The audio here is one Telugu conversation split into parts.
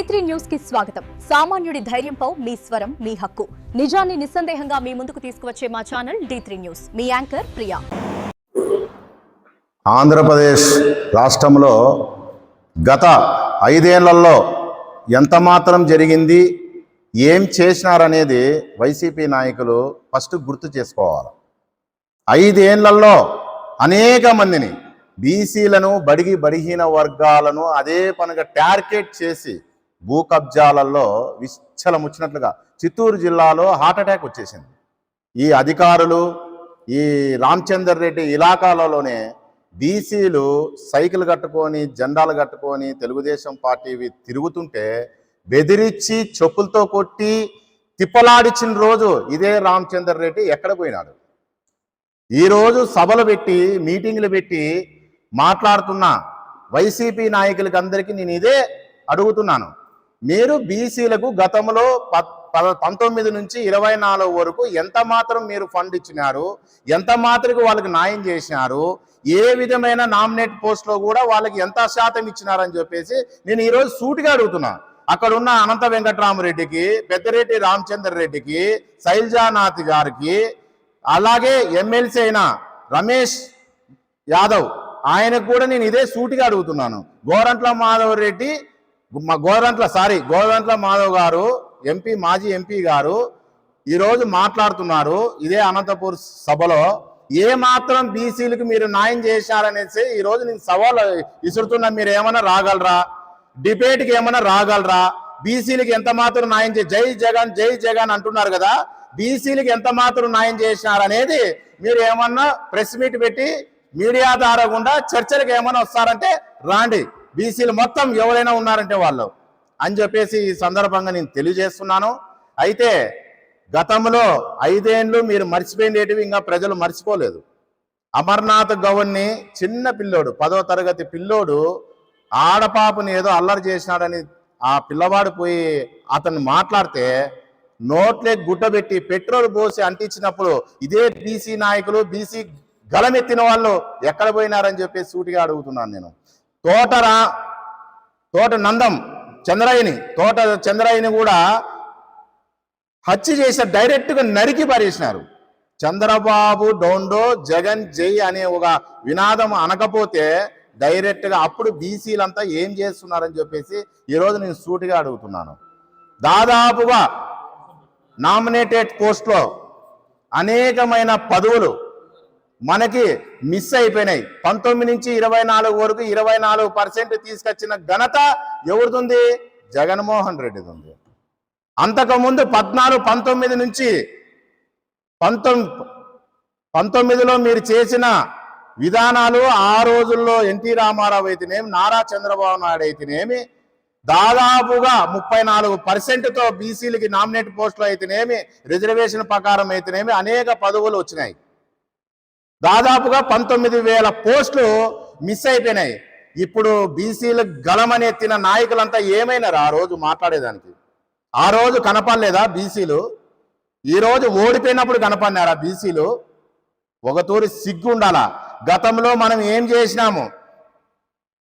D3 న్యూస్ కి స్వాగతం. సామాన్యుడి ధైర్యంపై మీ స్వరం మీ హక్కు. నిజాన్ని నిస్సందేహంగా మీ ముందుకు తీసుకువచ్చే మా ఛానల్ D3 న్యూస్. మీ యాంకర్ ప్రియా. ఆంధ్రప్రదేశ్ రాష్ట్రంలో గత 5 ఏళ్లలో ఎంత మాత్రం జరిగింది, ఏం చేసినారనేది వైసీపీ నాయకులు ఫస్ట్ గుర్తు చేసుకోవాలి. 5 ఏళ్లలో అనేక మందిని బీసీలను బడిగి బడిహీన వర్గాలను అదే పనిగా టార్గెట్ చేసి భూ కబ్జాలలో విచ్చలముచ్చినట్లుగా చిత్తూరు జిల్లాలో హార్ట్ అటాక్ వచ్చేసింది. ఈ అధికారులు ఈ రామచందర్ రెడ్డి ఇలాకాలలోనే బీసీలు సైకిల్ కట్టుకొని జెండాలు కట్టుకొని తెలుగుదేశం పార్టీవి తిరుగుతుంటే బెదిరించి చెప్పులతో కొట్టి తిప్పలాడిచిన రోజు ఇదే రామచందర్ రెడ్డి ఎక్కడ పోయినాడు? ఈరోజు సభలు పెట్టి మీటింగ్లు పెట్టి మాట్లాడుతున్న వైసీపీ నాయకులకి అందరికీ నేను ఇదే అడుగుతున్నాను. మీరు బీసీలకు గతంలో 19 నుంచి 24 వరకు ఎంత మాత్రం మీరు ఫండ్ ఇచ్చినారు, ఎంత మాత్రం వాళ్ళకి న్యాయం చేసినారు, ఏ విధమైన నామినేట్ పోస్ట్లో కూడా వాళ్ళకి ఎంత శాతం ఇచ్చినారని చెప్పేసి నేను ఈరోజు సూటిగా అడుగుతున్నా. అక్కడ ఉన్న అనంత వెంకటరామరెడ్డికి, పెద్దిరెడ్డి రామచంద్ర రెడ్డికి, శైలజానాథ్ గారికి, అలాగే ఎమ్మెల్సీ అయిన రమేష్ యాదవ్ ఆయనకు కూడా నేను ఇదే సూటిగా అడుగుతున్నాను. గోరంట్ల మాధవ్ గారు ఎంపీ, మాజీ ఎంపీ గారు ఈరోజు మాట్లాడుతున్నారు ఇదే అనంతపూర్ సభలో. ఏ మాత్రం బీసీలకు మీరు న్యాయం చేశారనేసి ఈరోజు నేను సవాల్ ఇసురుతున్నా. మీరు ఏమైనా రాగలరా? డిబేట్కి ఏమైనా రాగలరా? బీసీలకు ఎంత మాత్రం న్యాయం జై జగన్ జై జగన్ అంటున్నారు కదా, బీసీలకు ఎంత మాత్రం న్యాయం చేసినారనేది మీరు ఏమన్నా ప్రెస్ మీట్ పెట్టి మీడియా ద్వారా గుండా చర్చలకు ఏమైనా వస్తారంటే రాండి, బీసీలు మొత్తం ఎవరైనా ఉన్నారంటే వాళ్ళు అని చెప్పేసి ఈ సందర్భంగా నేను తెలియజేస్తున్నాను. అయితే గతంలో 5 ఏళ్ళు మీరు మర్చిపోయినవి ఇంకా ప్రజలు మర్చిపోలేదు. అమర్నాథ్ గౌడ్ని చిన్న పిల్లోడు, 10వ తరగతి పిల్లోడు ఆడపాపని ఏదో అల్లరి చేసినాడని ఆ పిల్లవాడు పోయి అతన్ని మాట్లాడితే నోట్లే గుడ్డబెట్టి పెట్రోల్ పోసి అంటించినప్పుడు ఇదే బీసీ నాయకులు, బీసీ గలమెత్తిన వాళ్ళు ఎక్కడ పోయినారని చెప్పి సూటిగా అడుగుతున్నాను నేను. తోట నందం చంద్రయ్యని కూడా హత్య చేసిన డైరెక్ట్గా నరికి పారేసినారు. చంద్రబాబు డోండో జగన్ జై అనే ఒక వినాదం అనకపోతే డైరెక్ట్గా అప్పుడు బీసీలంతా ఏం చేస్తున్నారని చెప్పేసి ఈరోజు నేను సూటిగా అడుగుతున్నాను. దాదాపుగా నామినేటెడ్ పోస్ట్లో అనేకమైన పదవులు మనకి మిస్ అయిపోయినాయి. 19 నుంచి 24 వరకు 24% తీసుకొచ్చిన ఘనత ఎవరిది? జగన్మోహన్ రెడ్డిది ఉంది. అంతకుముందు 19 నుంచి 19లో మీరు చేసిన విధానాలు ఆ రోజుల్లో ఎన్టీ రామారావు అయితేనేమి, నారా చంద్రబాబు నాయుడు అయితేనేమి దాదాపుగా 34%తో బీసీలకి నామినేట్ పోస్టులు అయితేనేమి, రిజర్వేషన్ ప్రకారం అయితేనేమి అనేక పదవులు వచ్చినాయి. దాదాపుగా 19,000 పోస్టులు మిస్ అయిపోయినాయి. ఇప్పుడు బీసీలు గలమని ఎత్తిన నాయకులంతా ఏమైనారు ఆ రోజు మాట్లాడేదానికి? ఆ రోజు కనపడలేదా బీసీలు? ఈరోజు ఓడిపోయినప్పుడు కనపడినారా బీసీలు? ఒక తూరి సిగ్గు ఉండాలా. గతంలో మనం ఏం చేసినాము,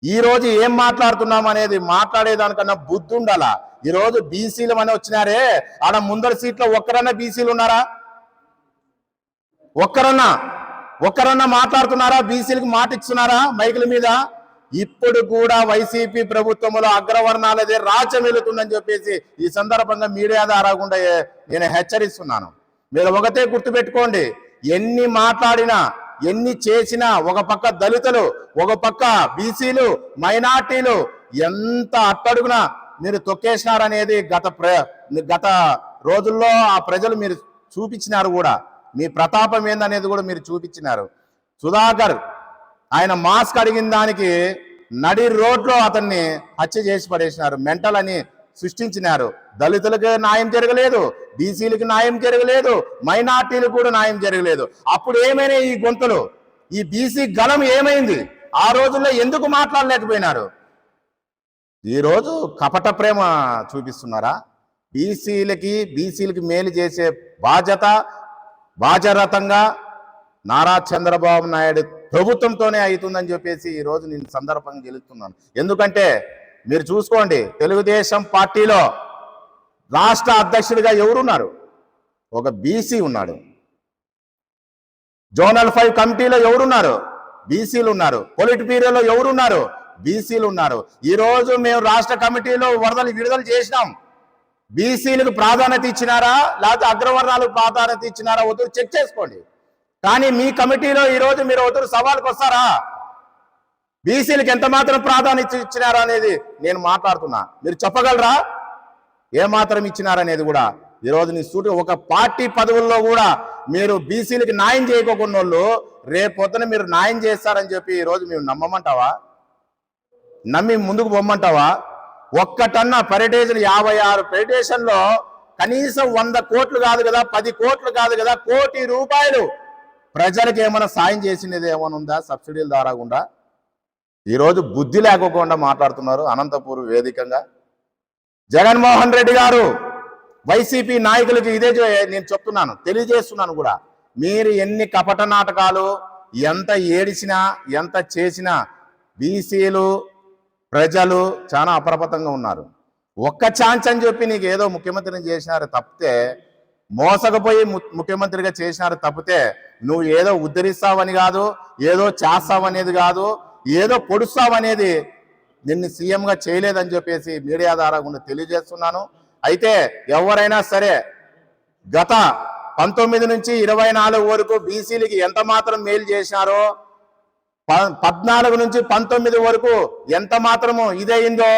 ఈరోజు ఏం మాట్లాడుతున్నాం అనేది మాట్లాడేదానికన్నా బుద్ధి ఉండాలా. ఈరోజు బీసీలు అని వచ్చినారే, ఆడ ముందర సీట్లో ఒక్కరన్నా బీసీలు ఉన్నారా? ఒక్కరన్నా మాట్లాడుతున్నారా? బీసీలకు మాట ఇస్తున్నారా మైకుల మీద? ఇప్పుడు కూడా వైసీపీ ప్రభుత్వంలో అగ్రవర్ణాలదే రాజ్యం వెళుతుందని చెప్పేసి ఈ సందర్భంగా మీడియా ద్వారా గుండా నేను హెచ్చరిస్తున్నాను. మీరు ఒకటే గుర్తుపెట్టుకోండి, ఎన్ని మాట్లాడినా ఎన్ని చేసినా ఒక పక్క దళితులు, ఒక పక్క బీసీలు, మైనార్టీలు ఎంత అట్టడుగున మీరు తొక్కేసినారనేది గత రోజుల్లో ఆ ప్రజలు మీరు చూపించినారు కూడా. మీ ప్రతాపం ఏందనేది కూడా మీరు చూపించినారు. సుధాకర్ ఆయన మాస్క్ అడిగిన దానికి నడి రోడ్లో అతన్ని హత్య చేసి పడేసినారు, మెంటల్ అని సృష్టించినారు. దళితులకు న్యాయం జరగలేదు, బీసీలకు న్యాయం జరగలేదు, మైనార్టీలకు కూడా న్యాయం జరగలేదు. అప్పుడు ఏమైనా ఈ గొంతులు, ఈ బీసీ గలం ఏమైంది? ఆ రోజుల్లో ఎందుకు మాట్లాడలేకపోయినారు? ఈరోజు కపట ప్రేమ చూపిస్తున్నారా? బీసీలకి మేలు చేసే బాధ్యరతంగా నారా చంద్రబాబు నాయుడు ప్రభుత్వంతోనే అవుతుందని చెప్పేసి ఈరోజు నేను సందర్భంగా గెలుస్తున్నాను. ఎందుకంటే మీరు చూసుకోండి, తెలుగుదేశం పార్టీలో రాష్ట్ర అధ్యక్షుడిగా ఎవరున్నారు? ఒక బీసీ ఉన్నాడు. జోనల్ 5 కమిటీలో ఎవరున్నారు? బీసీలు ఉన్నారు. పొలిట్ బ్యూరోలో ఎవరున్నారు? బీసీలు ఉన్నారు. ఈరోజు మేము రాష్ట్ర కమిటీలో విడుదల చేసినాం. బీసీలకు ప్రాధాన్యత ఇచ్చినారా లేకపోతే అగ్రవర్ణాలకు ప్రాధాన్యత ఇచ్చినారా వద్దు చెక్ చేసుకోండి. కానీ మీ కమిటీలో ఈరోజు మీరు వద్దు సవాల్కి వస్తారా? బీసీలకు ఎంత మాత్రం ప్రాధాన్యత ఇచ్చినారా అనేది నేను మాట్లాడుతున్నా. మీరు చెప్పగలరా ఏమాత్రం ఇచ్చినారనేది కూడా? ఈరోజు నీ సూటి ఒక పార్టీ పదవుల్లో కూడా మీరు బీసీలకు న్యాయం చేయకోకుండా వాళ్ళు రేపొద్దున మీరు న్యాయం చేస్తారని చెప్పి ఈరోజు మేము నమ్మమంటావా? నమ్మి ముందుకు పొమ్మంటావా? ఒక్కటన్నా పర్యటేషన్ 56 పర్యటేషన్లో కనీసం 100 కోట్లు కాదు కదా, 10 కోట్లు కాదు కదా, ₹1 కోటి ప్రజలకు ఏమైనా సాయం చేసినది ఏమైనా ఉందా? సబ్సిడీల ద్వారా గుండా ఈరోజు బుద్ధి లేకోకుండా మాట్లాడుతున్నారు అనంతపూర్ వేదికగా. జగన్మోహన్ రెడ్డి గారు వైసీపీ నాయకులకి ఇదే నేను చెప్తున్నాను, తెలియజేస్తున్నాను కూడా. మీరు ఎన్ని కపట నాటకాలు ఎంత ఏడిచినా ఎంత చేసినా బీసీలు ప్రజలు చాలా అప్రమత్తంగా ఉన్నారు. ఒక్క ఛాన్స్ అని చెప్పి నీకు ఏదో ముఖ్యమంత్రిని చేసినారు తప్పితే, మోసకపోయి ముఖ్యమంత్రిగా చేసినారు తప్పితే నువ్వు ఏదో ఉద్ధరిస్తావని కాదు, ఏదో చేస్తావనేది కాదు, ఏదో పొడుస్తావనేది నిన్ను సీఎంగా చేయలేదని చెప్పేసి మీడియా ద్వారా కూడా తెలియజేస్తున్నాను. అయితే ఎవరైనా సరే గత 19 నుంచి 24 వరకు బీసీలకి ఎంత మాత్రం మేలు చేసినారో, 14 నుంచి 19 వరకు ఎంత మాత్రము ఇదయిందో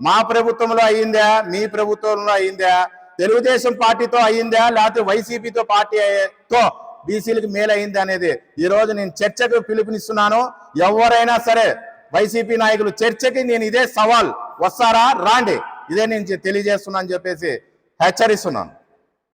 మా ప్రభుత్వంలో అయ్యిందా, మీ ప్రభుత్వంలో అయ్యిందా, తెలుగుదేశం పార్టీతో అయ్యిందా లేకపోతే వైసీపీతో పార్టీతో బీసీలకు మేలు అయిందా అనేది ఈరోజు నేను చర్చకు పిలుపునిస్తున్నాను. ఎవరైనా సరే వైసీపీ నాయకులు చర్చకి నేను ఇదే సవాల్, వస్తారా రాండి, ఇదే నేను తెలియజేస్తున్నా అని చెప్పేసి హెచ్చరిస్తున్నాను.